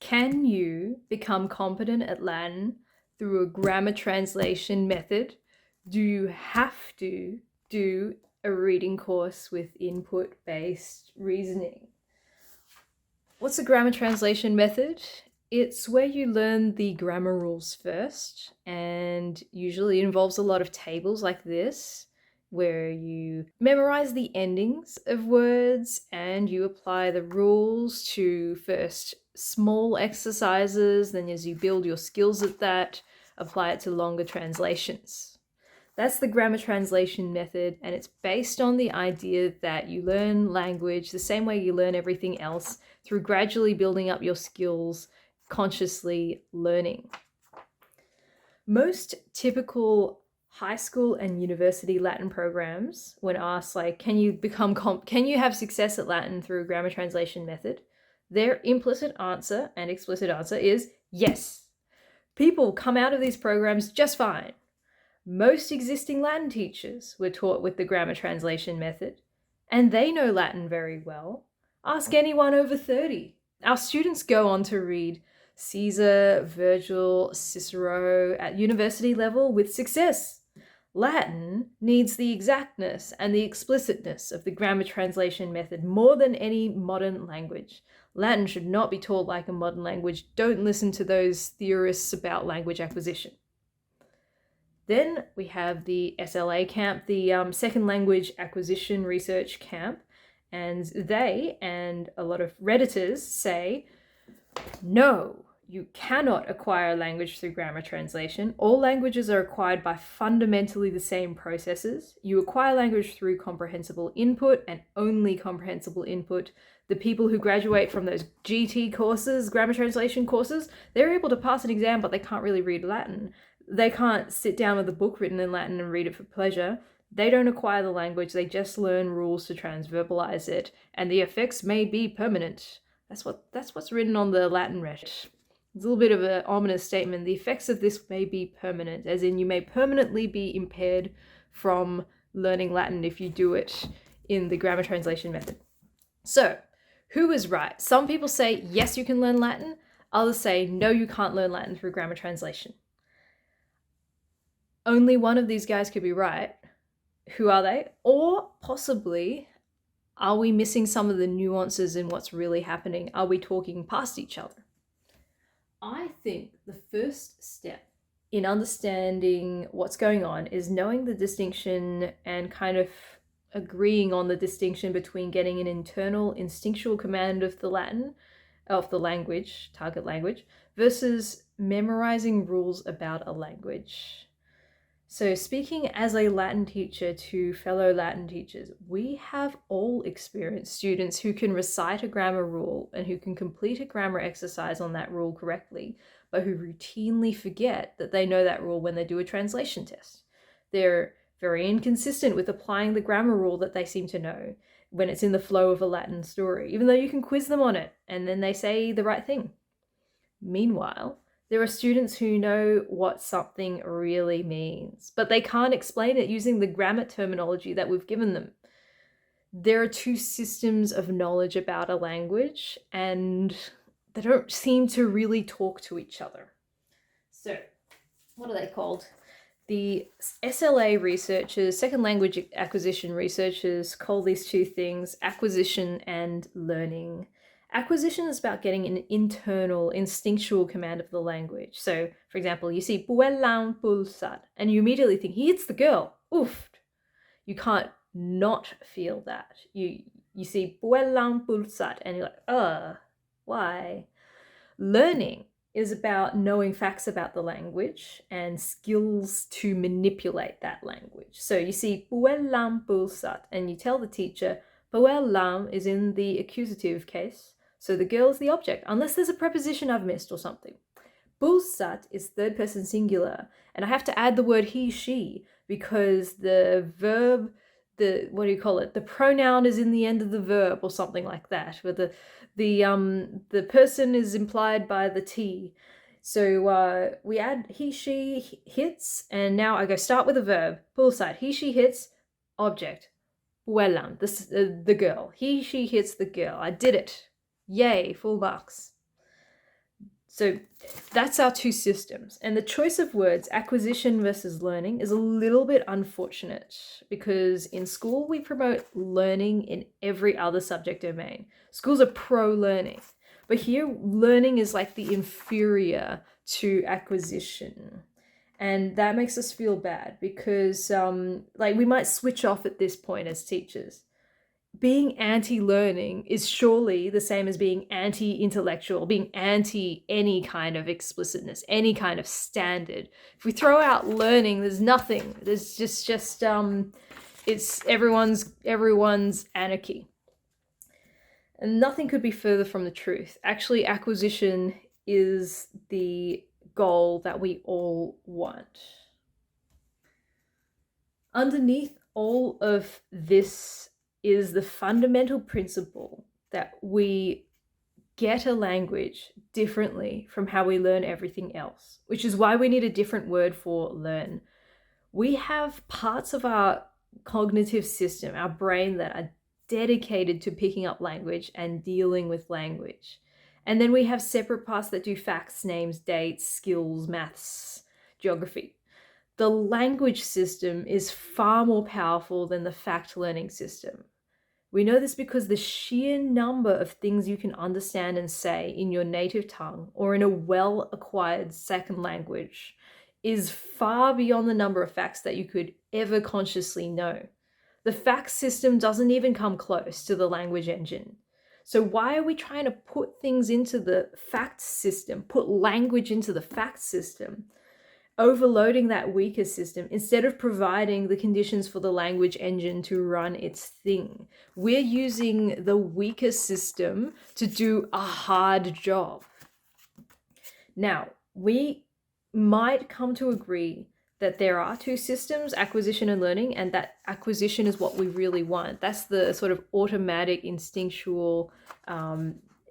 Can you become competent at Latin through a grammar translation method? Do you have to do a reading course with input-based reasoning? What's a grammar translation method? It's where you learn the grammar rules first, and usually involves a lot of tables like this, where you memorize the endings of words and you apply the rules to first small exercises, then as you build your skills at that, apply it to longer translations. That's the grammar translation method, and it's based on the idea that you learn language the same way you learn everything else, through gradually building up your skills, consciously learning. Most typical high school and university Latin programs, when asked like, can you have success at Latin through a grammar translation method? Their implicit answer and explicit answer is yes. People come out of these programs just fine. Most existing Latin teachers were taught with the grammar translation method, and they know Latin very well. Ask anyone over 30. Our students go on to read Caesar, Virgil, Cicero at university level with success. Latin needs the exactness and the explicitness of the grammar translation method more than any modern language. Latin should not be taught like a modern language. Don't listen to those theorists about language acquisition. Then we have the SLA camp, the Second Language Acquisition Research Camp, and they and a lot of Redditors say, no, you cannot acquire language through grammar translation. All languages are acquired by fundamentally the same processes. You acquire language through comprehensible input and only comprehensible input. The people who graduate from those GT courses, grammar translation courses, they're able to pass an exam, but they can't really read Latin. They can't sit down with a book written in Latin and read it for pleasure. They don't acquire the language, they just learn rules to transverbalize it, and the effects may be permanent. That's what's written on the Latin Reddit. It's a little bit of an ominous statement. The effects of this may be permanent, as in you may permanently be impaired from learning Latin if you do it in the grammar translation method. So, who is right? Some people say, yes, you can learn Latin. Others say, no, you can't learn Latin through grammar translation. Only one of these guys could be right. Who are they? Or possibly, are we missing some of the nuances in what's really happening? Are we talking past each other? I think the first step in understanding what's going on is knowing the distinction and kind of agreeing on the distinction between getting an internal instinctual command of the language, target language, versus memorizing rules about a language. So speaking as a Latin teacher to fellow Latin teachers, we have all experienced students who can recite a grammar rule and who can complete a grammar exercise on that rule correctly, but who routinely forget that they know that rule when they do a translation test. They're very inconsistent with applying the grammar rule that they seem to know when it's in the flow of a Latin story, even though you can quiz them on it and then they say the right thing. Meanwhile, there are students who know what something really means, but they can't explain it using the grammar terminology that we've given them. There are two systems of knowledge about a language, and they don't seem to really talk to each other. So, what are they called? The SLA researchers, second language acquisition researchers, call these two things acquisition and learning. Acquisition is about getting an internal, instinctual command of the language. So, for example, you see puellan pulsar, and you immediately think, he hits the girl. Oof. You can't not feel that. You see puellan pulsar, and you're like, why? Learning is about knowing facts about the language and skills to manipulate that language. So you see puellan pulsar, and you tell the teacher, puellan is in the accusative case. So the girl is the object, unless there's a preposition I've missed or something. Pulsat is third person singular, and I have to add the word he, she, because the verb, the pronoun is in the end of the verb or something like that, where the person is implied by the T. So we add he, she, hits, and now I go start with a verb. Pulsat, he, she hits, object. Puellan, the girl. He, she hits the girl. I did it. Yay, full marks. So that's our two systems. And the choice of words, acquisition versus learning, is a little bit unfortunate because in school we promote learning in every other subject domain. Schools are pro-learning, but here learning is like the inferior to acquisition. And that makes us feel bad because we might switch off at this point as teachers. Being anti-learning is surely the same as being anti-intellectual, being anti any kind of explicitness, any kind of standard. If we throw out learning, there's nothing. There's just it's everyone's anarchy. And nothing could be further from the truth. Actually, acquisition is the goal that we all want. Underneath all of this is the fundamental principle that we get a language differently from how we learn everything else, which is why we need a different word for learn. We have parts of our cognitive system, our brain, that are dedicated to picking up language and dealing with language. And then we have separate parts that do facts, names, dates, skills, maths, geography. The language system is far more powerful than the fact learning system. We know this because the sheer number of things you can understand and say in your native tongue or in a well-acquired second language is far beyond the number of facts that you could ever consciously know. The fact system doesn't even come close to the language engine. So why are we trying to put things into the fact system, put language into the fact system, overloading that weaker system instead of providing the conditions for the language engine to run its thing? We're using the weaker system to do a hard job. Now, we might come to agree that there are two systems, acquisition and learning, and that acquisition is what we really want. That's the sort of automatic, instinctual,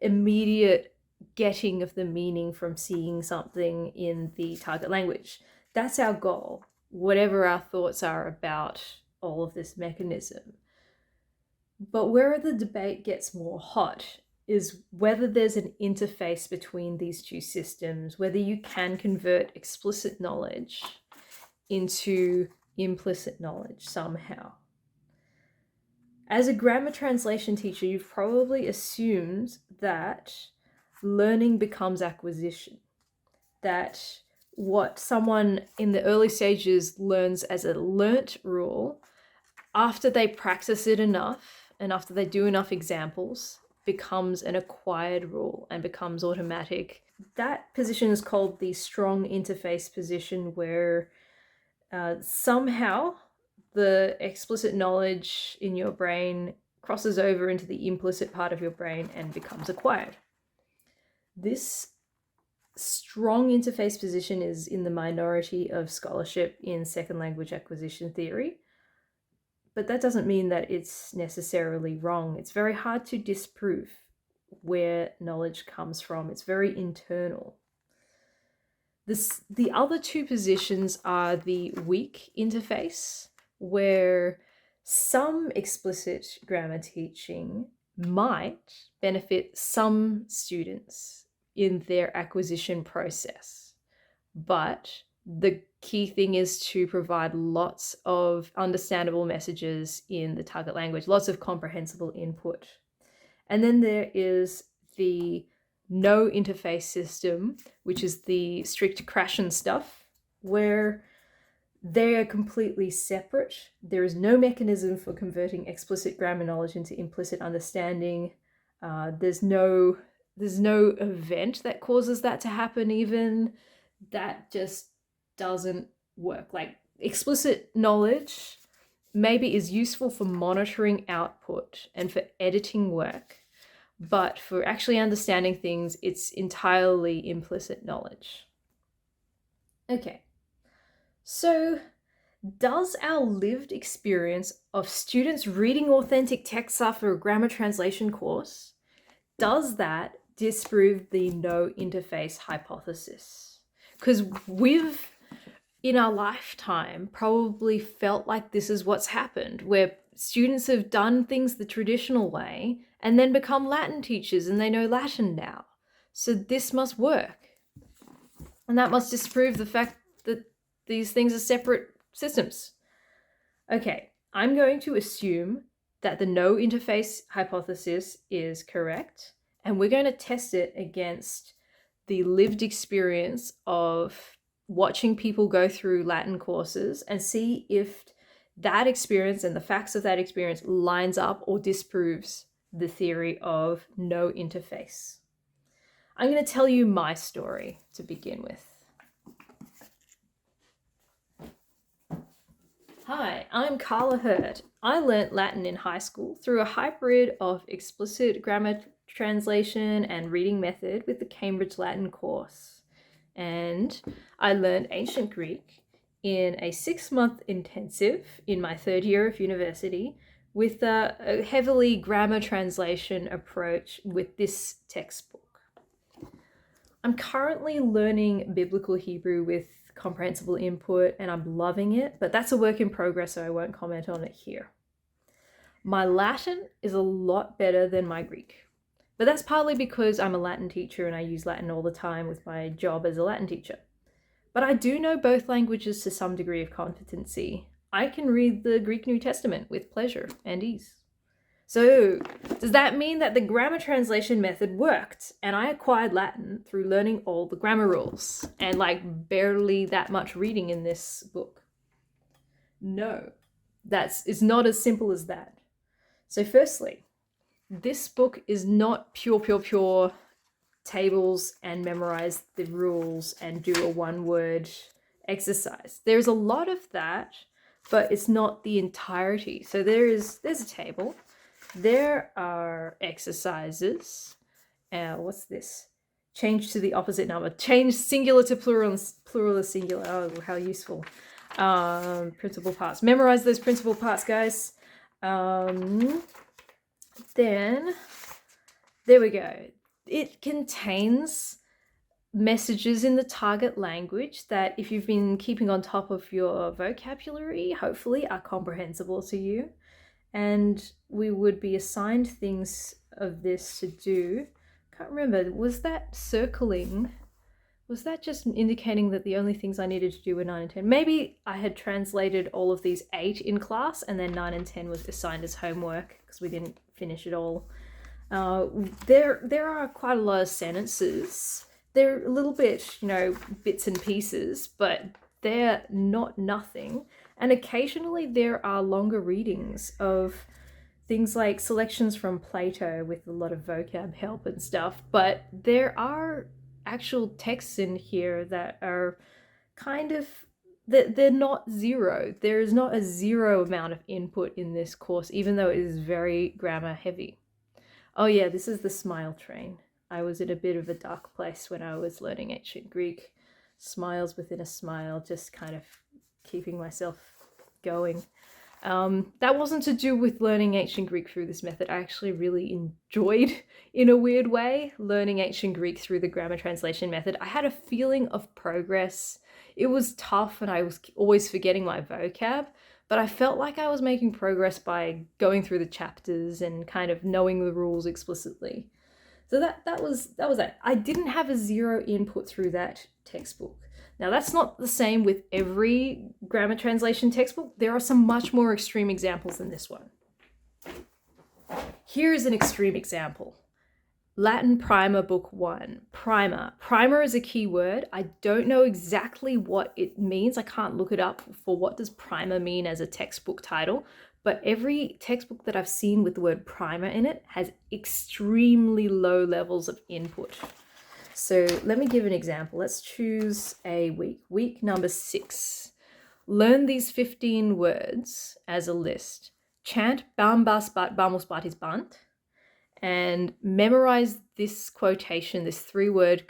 immediate getting of the meaning from seeing something in the target language. That's our goal, whatever our thoughts are about all of this mechanism. But where the debate gets more hot is whether there's an interface between these two systems, whether you can convert explicit knowledge into implicit knowledge somehow. As a grammar translation teacher, you've probably assumed that learning becomes acquisition, that what someone in the early stages learns as a learnt rule, after they practice it enough and after they do enough examples, becomes an acquired rule and becomes automatic. That position is called the strong interface position, where somehow the explicit knowledge in your brain crosses over into the implicit part of your brain and becomes acquired. This strong interface position is in the minority of scholarship in second language acquisition theory, but that doesn't mean that it's necessarily wrong. It's very hard to disprove where knowledge comes from. It's very internal. The other two positions are the weak interface, where some explicit grammar teaching might benefit some students in their acquisition process. But the key thing is to provide lots of understandable messages in the target language, lots of comprehensible input. And then there is the no interface system, which is the strict Krashen stuff, where they are completely separate. There is no mechanism for converting explicit grammar knowledge into implicit understanding. There's no event that causes that to happen even. That just doesn't work. Like, explicit knowledge maybe is useful for monitoring output and for editing work, but for actually understanding things, it's entirely implicit knowledge. Okay, so does our lived experience of students reading authentic texts after a grammar translation course, does that disprove the no interface hypothesis? Because we've, in our lifetime, probably felt like this is what's happened, where students have done things the traditional way and then become Latin teachers and they know Latin now. So this must work. And that must disprove the fact that these things are separate systems. Okay, I'm going to assume that the no interface hypothesis is correct, and we're going to test it against the lived experience of watching people go through Latin courses and see if that experience and the facts of that experience lines up or disproves the theory of no interface. I'm going to tell you my story to begin with. Hi, I'm Carla Hurd. I learnt Latin in high school through a hybrid of explicit grammar translation and reading method with the Cambridge Latin course. And I learned ancient Greek in a 6-month intensive in my 3rd year of university with a heavily grammar translation approach with this textbook. I'm currently learning Biblical Hebrew with comprehensible input and I'm loving it, but that's a work in progress, so I won't comment on it here. My Latin is a lot better than my Greek, but that's partly because I'm a Latin teacher and I use Latin all the time with my job as a Latin teacher. But I do know both languages to some degree of competency. I can read the Greek New Testament with pleasure and ease. So, does that mean that the grammar translation method worked and I acquired Latin through learning all the grammar rules and like barely that much reading in this book? No, it's not as simple as that. So firstly, this book is not pure tables and memorize the rules and do a 1-word exercise. There's a lot of that, but it's not the entirety. So there's a table. There are exercises. What's this? Change to the opposite number. Change singular to plural to singular. Oh, how useful. Principal parts. Memorize those principal parts, guys. Then, there we go. It contains messages in the target language that, if you've been keeping on top of your vocabulary, hopefully are comprehensible to you. And we would be assigned things of this to do. Can't remember, was that circling? Was that just indicating that the only things I needed to do were 9 and 10? Maybe I had translated all of these 8 in class and then 9 and 10 was assigned as homework because we didn't finish it all. There are quite a lot of sentences. They're a little bit, bits and pieces, but they're not nothing. And occasionally there are longer readings of things like selections from Plato with a lot of vocab help and stuff. But there are actual texts in here that are kind of, they're not zero. There is not a zero amount of input in this course, even though it is very grammar heavy. Oh yeah, this is the smile train. I was in a bit of a dark place when I was learning ancient Greek. Smiles within a smile, just kind of keeping myself going. That wasn't to do with learning ancient Greek through this method. I actually really enjoyed, in a weird way, learning ancient Greek through the grammar translation method. I had a feeling of progress. It was tough and I was always forgetting my vocab, but I felt like I was making progress by going through the chapters and kind of knowing the rules explicitly. So that was that. I didn't have a zero input through that textbook. Now, that's not the same with every grammar translation textbook. There are some much more extreme examples than this one. Here is an extreme example. Latin Primer Book 1. Primer. Primer is a key word. I don't know exactly what it means. I can't look it up for what does primer mean as a textbook title. But every textbook that I've seen with the word primer in it has extremely low levels of input. So let me give an example. Let's choose a week. Week number 6. Learn these 15 words as a list. Chant Bambas bat Bamus batis bant. And memorize this quotation, this 3-word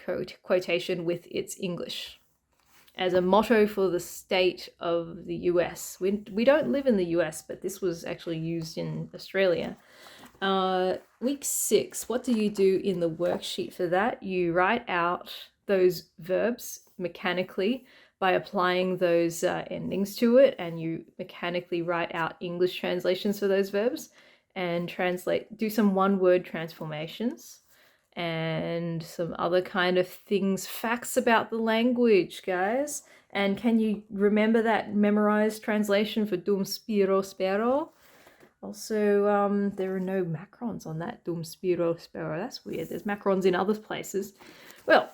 quotation with its English as a motto for the state of the US. We don't live in the US, but this was actually used in Australia. Week 6, what do you do in the worksheet for that? You write out those verbs mechanically by applying those endings to it, and you mechanically write out English translations for those verbs and do some 1-word transformations. And and some other kind of things, facts about the language, guys. And can you remember that memorized translation for dum spiro spero? Also, there are no macrons on that dum spiro spero. That's weird. There's macrons in other places. Well,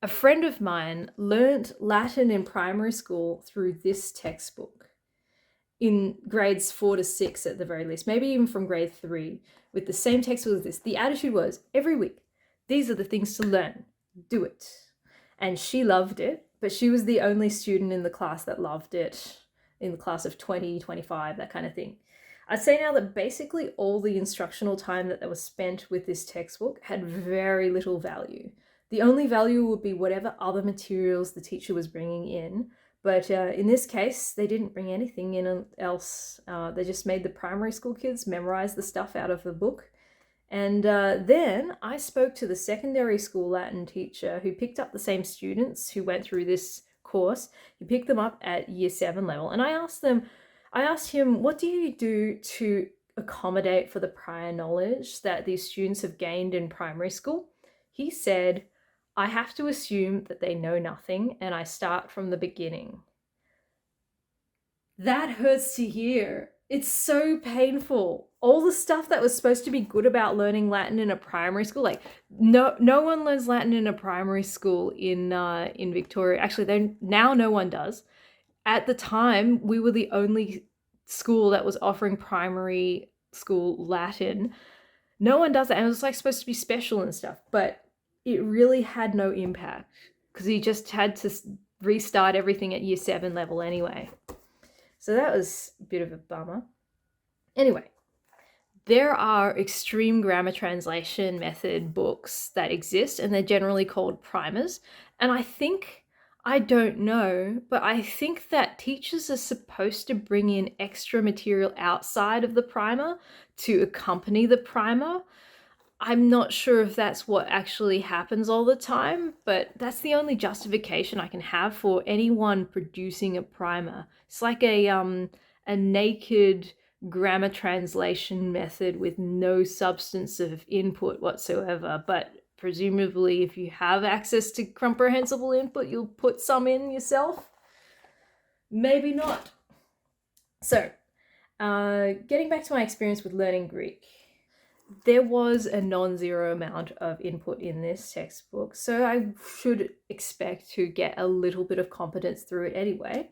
a friend of mine learnt Latin in primary school through this textbook in grades 4 to 6 at the very least, maybe even from grade 3, with the same textbook as this. The attitude was, every week, these are the things to learn. Do it. And she loved it, but she was the only student in the class that loved it, in the class of 20, 25, that kind of thing. I'd say now that basically all the instructional time that was spent with this textbook had very little value. The only value would be whatever other materials the teacher was bringing in. But in this case, they didn't bring anything in else. They just made the primary school kids memorize the stuff out of the book. And then I spoke to the secondary school Latin teacher who picked up the same students who went through this course. He picked them up at year 7 level. And I asked him, what do you do to accommodate for the prior knowledge that these students have gained in primary school? He said, I have to assume that they know nothing and I start from the beginning. That hurts to hear. It's so painful. All the stuff that was supposed to be good about learning Latin in a primary school, like no one learns Latin in a primary school in Victoria. Actually, now no one does. At the time, we were the only school that was offering primary school Latin. No one does that, and it was like supposed to be special and stuff, but it really had no impact because he just had to restart everything at year 7 level anyway. So that was a bit of a bummer. Anyway, there are extreme grammar translation method books that exist, and they're generally called primers. And I don't know, but I think that teachers are supposed to bring in extra material outside of the primer to accompany the primer. I'm not sure if that's what actually happens all the time, but that's the only justification I can have for anyone producing a primer. It's like a naked grammar translation method with no substance of input whatsoever, but presumably if you have access to comprehensible input, you'll put some in yourself. Maybe not. So, getting back to my experience with learning Greek, there was a non-zero amount of input in this textbook, so I should expect to get a little bit of competence through it anyway.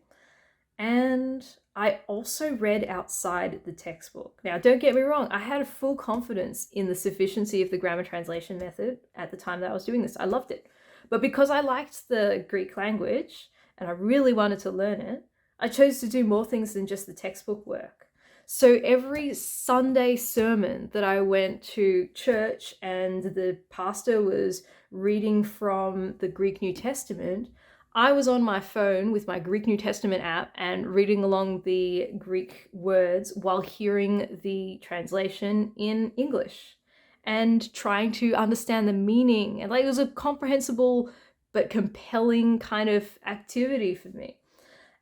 And I also read outside the textbook. Now, don't get me wrong, I had a full confidence in the sufficiency of the grammar translation method at the time that I was doing this. I loved it. But because I liked the Greek language and I really wanted to learn it, I chose to do more things than just the textbook work. So every Sunday sermon that I went to church and the pastor was reading from the Greek New Testament, I was on my phone with my Greek New Testament app and reading along the Greek words while hearing the translation in English and trying to understand the meaning. And it was a comprehensible but compelling kind of activity for me.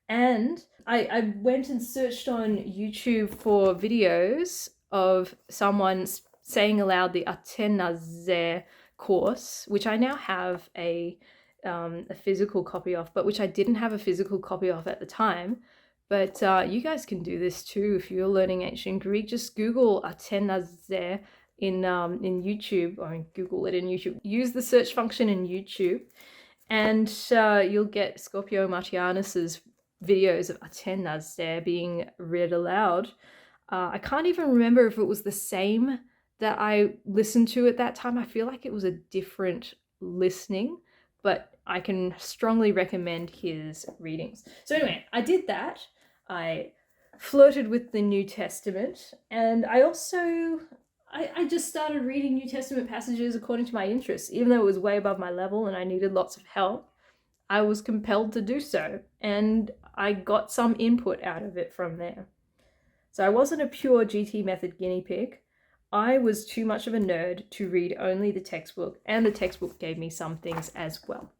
And I went and searched on YouTube for videos of someone saying aloud the Atenaze course, which I now have a physical copy of, but which I didn't have a physical copy of at the time. But you guys can do this too if you're learning ancient Greek. Just Google Atenaze in YouTube, or Google it in YouTube. Use the search function in YouTube, and you'll get Scorpio Martianus's videos of Atenaze being read aloud. I can't even remember if it was the same that I listened to at that time. I feel like it was a different listening, but I can strongly recommend his readings. So anyway, I did that. I flirted with the New Testament, and I also I just started reading New Testament passages according to my interests. Even though it was way above my level and I needed lots of help, I was compelled to do so, and I got some input out of it from there. So I wasn't a pure GT method guinea pig. I was too much of a nerd to read only the textbook, and the textbook gave me some things as well.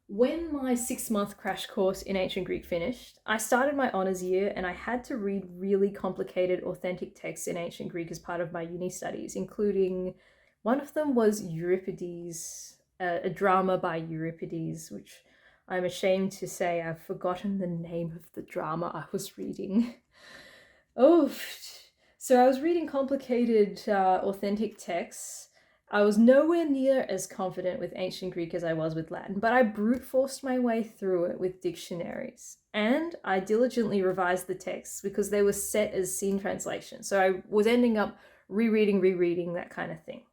When my 6-month crash course in ancient Greek finished, I started my honours year and I had to read really complicated authentic texts in ancient Greek as part of my uni studies, including One of them was Euripides, a drama by Euripides, which I'm ashamed to say I've forgotten the name of the drama I was reading. Oh, so I was reading complicated, authentic texts. I was nowhere near as confident with ancient Greek as I was with Latin, but I brute forced my way through it with dictionaries. And I diligently revised the texts because they were set as scene translation. So I was ending up rereading, that kind of thing.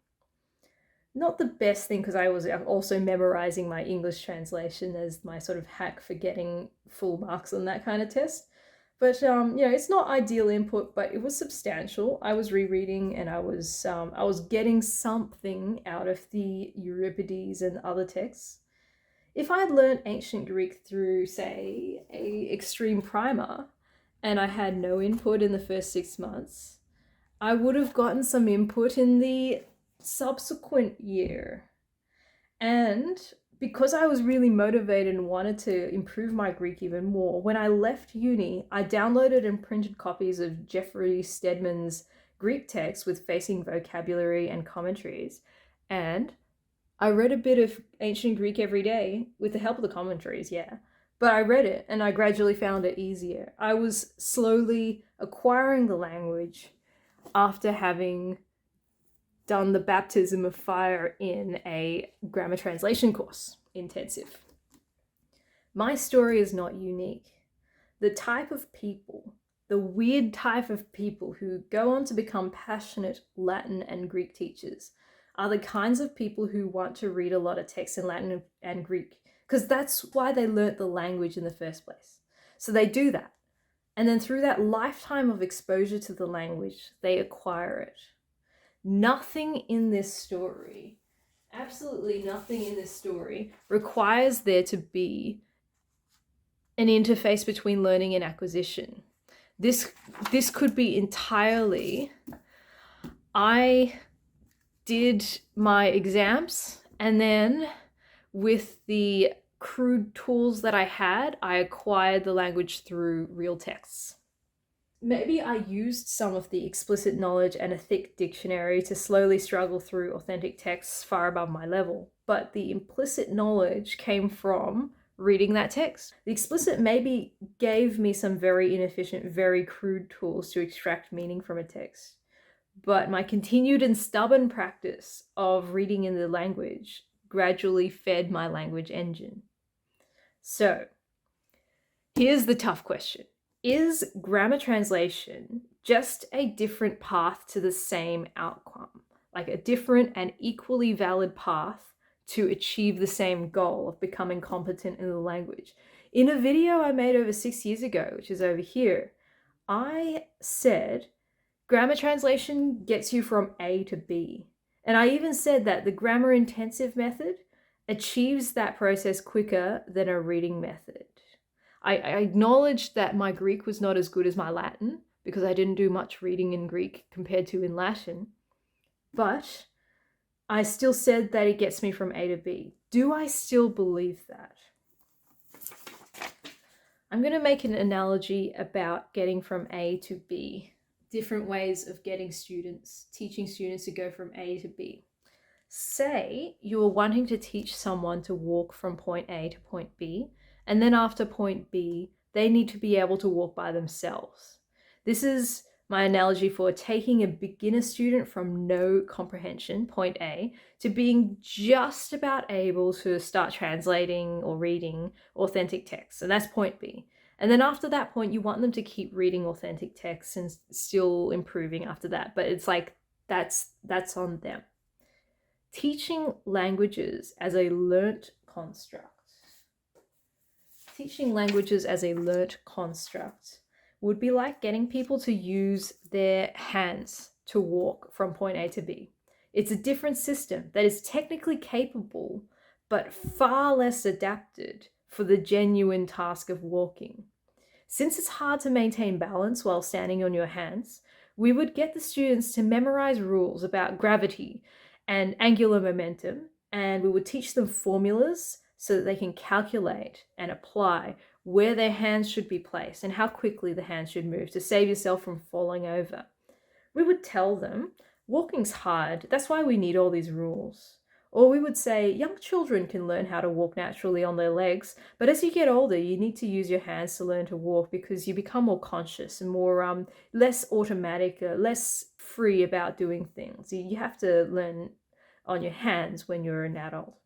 Not the best thing because I was also memorizing my English translation as my sort of hack for getting full marks on that kind of test. But it's not ideal input, but it was substantial. I was rereading, and I was getting something out of the Euripides and other texts. If I had learned ancient Greek through, say, a extreme primer, and I had no input in the first 6 months, I would have gotten some input in the subsequent year. And because I was really motivated and wanted to improve my Greek even more, when I left uni, I downloaded and printed copies of Jeffrey Stedman's Greek text with facing vocabulary and commentaries. And I read a bit of ancient Greek every day with the help of the commentaries, yeah. But I read it and I gradually found it easier. I was slowly acquiring the language after having done the baptism of fire in a grammar translation course, intensive. My story is not unique. The type of people, the weird type of people who go on to become passionate Latin and Greek teachers are the kinds of people who want to read a lot of text in Latin and Greek, because that's why they learnt the language in the first place. So they do that. And then through that lifetime of exposure to the language, they acquire it. Nothing in this story, absolutely nothing in this story, requires there to be an interface between learning and acquisition. This could be entirely, I did my exams, and then with the crude tools that I had, I acquired the language through real texts. Maybe I used some of the explicit knowledge and a thick dictionary to slowly struggle through authentic texts far above my level, but the implicit knowledge came from reading that text. The explicit maybe gave me some very inefficient, very crude tools to extract meaning from a text, but my continued and stubborn practice of reading in the language gradually fed my language engine. So, here's the tough question. Is grammar translation just a different path to the same outcome? Like a different and equally valid path to achieve the same goal of becoming competent in the language? In a video I made over 6 years ago, which is over here, I said grammar translation gets you from A to B. And I even said that the grammar intensive method achieves that process quicker than a reading method. I acknowledged that my Greek was not as good as my Latin because I didn't do much reading in Greek compared to in Latin, but I still said that it gets me from A to B. Do I still believe that? I'm going to make an analogy about getting from A to B, different ways of teaching students to go from A to B. Say you're wanting to teach someone to walk from point A to point B, and then after point B, they need to be able to walk by themselves. This is my analogy for taking a beginner student from no comprehension, point A, to being just about able to start translating or reading authentic texts, and that's point B. And then after that point, you want them to keep reading authentic texts and still improving after that, but it's like that's on them. Teaching languages as a learnt construct. Teaching languages as a learnt construct would be like getting people to use their hands to walk from point A to B. It's a different system that is technically capable, but far less adapted for the genuine task of walking. Since it's hard to maintain balance while standing on your hands, we would get the students to memorize rules about gravity and angular momentum, and we would teach them formulas so that they can calculate and apply where their hands should be placed and how quickly the hands should move to save yourself from falling over. We would tell them Walking's hard. That's why we need all these rules. Or we would say young children can learn how to walk naturally on their legs, but as you get older, you need to use your hands to learn to walk because you become more conscious and more less automatic, less free about doing things. You have to learn on your hands when you're an adult.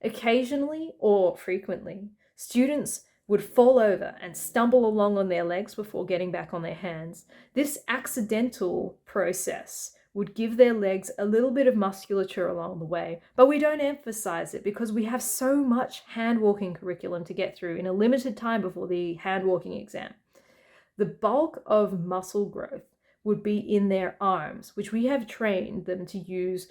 Occasionally or frequently, students would fall over and stumble along on their legs before getting back on their hands. This accidental process would give their legs a little bit of musculature along the way, but we don't emphasize it because we have so much hand walking curriculum to get through in a limited time before the hand walking exam. The bulk of muscle growth would be in their arms, which we have trained them to use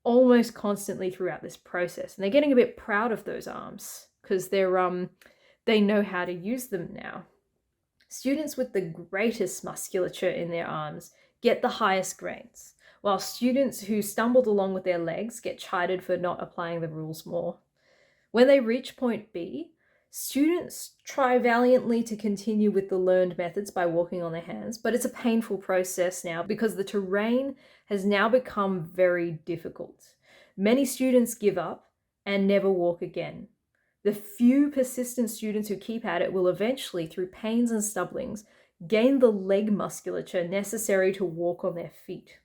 almost constantly throughout this process. And they're getting a bit proud of those arms because they know how to use them now. Students with the greatest musculature in their arms get the highest grades, while students who stumbled along with their legs get chided for not applying the rules more. When they reach point B, students try valiantly to continue with the learned methods by walking on their hands, but it's a painful process now because the terrain has now become very difficult. Many students give up and never walk again. The few persistent students who keep at it will eventually, through pains and stumblings, gain the leg musculature necessary to walk on their feet.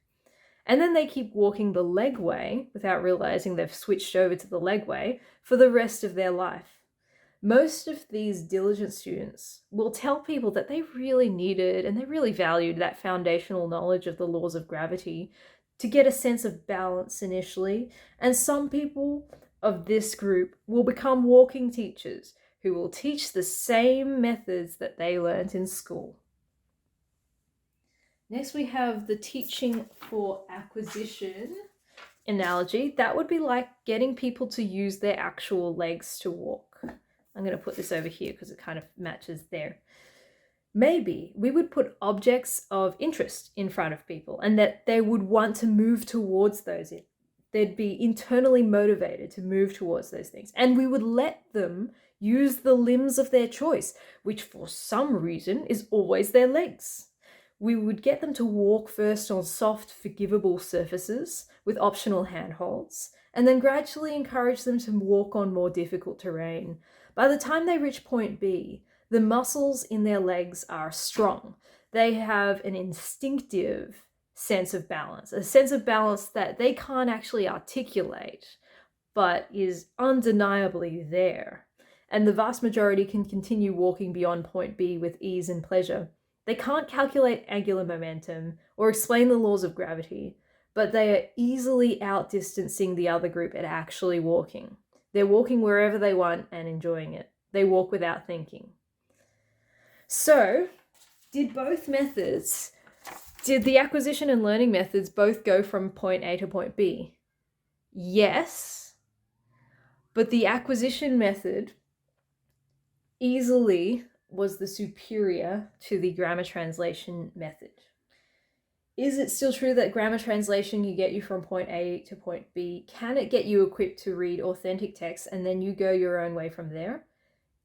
And then they keep walking the leg way without realizing they've switched over to the leg way for the rest of their life. Most of these diligent students will tell people that they really needed and they really valued that foundational knowledge of the laws of gravity to get a sense of balance initially. And some people of this group will become walking teachers who will teach the same methods that they learned in school. Next, we have the teaching for acquisition analogy. That would be like getting people to use their actual legs to walk. I'm going to put this over here because it kind of matches there. Maybe we would put objects of interest in front of people and that they would want to move towards those. They'd be internally motivated to move towards those things. And we would let them use the limbs of their choice, which for some reason is always their legs. We would get them to walk first on soft, forgivable surfaces with optional handholds, and then gradually encourage them to walk on more difficult terrain. By the time they reach point B, the muscles in their legs are strong. They have an instinctive sense of balance, a sense of balance that they can't actually articulate, but is undeniably there. And the vast majority can continue walking beyond point B with ease and pleasure. They can't calculate angular momentum or explain the laws of gravity, but they are easily outdistancing the other group at actually walking. They're walking wherever they want and enjoying it. They walk without thinking. So, did the acquisition and learning methods both go from point A to point B? Yes, but the acquisition method easily was the superior to the grammar translation method. Is it still true that grammar translation can get you from point A to point B? Can it get you equipped to read authentic text and then you go your own way from there?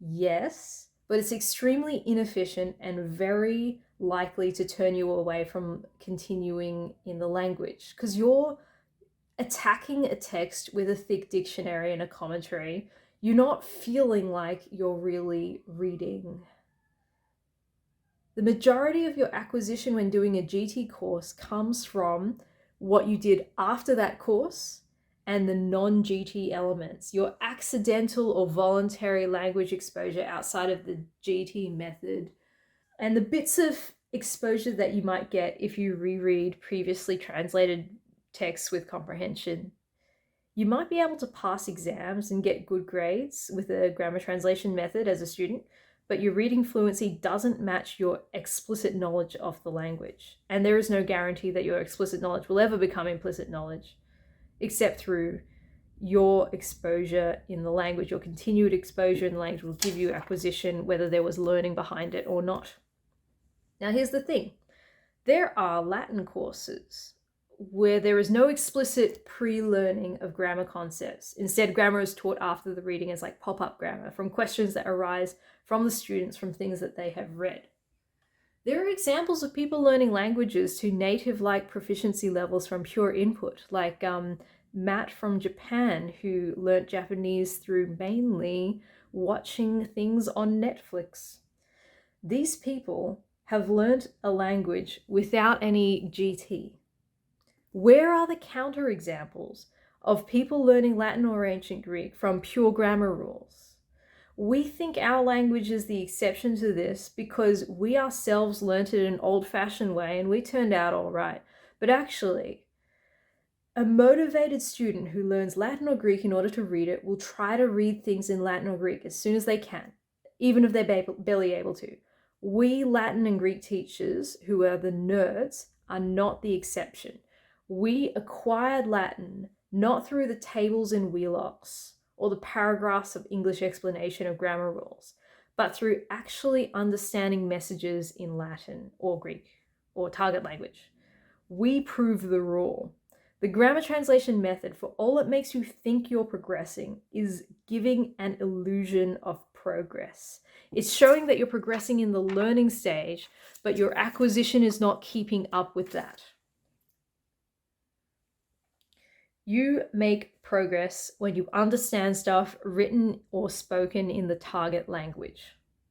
Yes, but it's extremely inefficient and very likely to turn you away from continuing in the language because you're attacking a text with a thick dictionary and a commentary. You're not feeling like you're really reading. The majority of your acquisition when doing a GT course comes from what you did after that course and the non-GT elements, your accidental or voluntary language exposure outside of the GT method, and the bits of exposure that you might get if you reread previously translated texts with comprehension. You might be able to pass exams and get good grades with a grammar translation method as a student, but your reading fluency doesn't match your explicit knowledge of the language. And there is no guarantee that your explicit knowledge will ever become implicit knowledge, except through your exposure in the language. Your continued exposure in the language will give you acquisition, whether there was learning behind it or not. Now, here's the thing. There are Latin courses where there is no explicit pre-learning of grammar concepts. Instead, grammar is taught after the reading as like pop-up grammar from questions that arise from the students from things that they have read. There are examples of people learning languages to native-like proficiency levels from pure input, like Matt from Japan, who learnt Japanese through mainly watching things on Netflix. These people have learnt a language without any GT. Where are the counterexamples of people learning Latin or ancient Greek from pure grammar rules? We think our language is the exception to this because we ourselves learnt it in an old-fashioned way and we turned out all right. But actually, a motivated student who learns Latin or Greek in order to read it will try to read things in Latin or Greek as soon as they can, even if they're barely able to. We Latin and Greek teachers, who are the nerds, are not the exception. We acquired Latin not through the tables in Wheelocks or the paragraphs of English explanation of grammar rules, but through actually understanding messages in Latin or Greek or target language. We prove the rule. The grammar translation method, for all it makes you think you're progressing, is giving an illusion of progress. It's showing that you're progressing in the learning stage, but your acquisition is not keeping up with that. You make progress when you understand stuff written or spoken in the target language.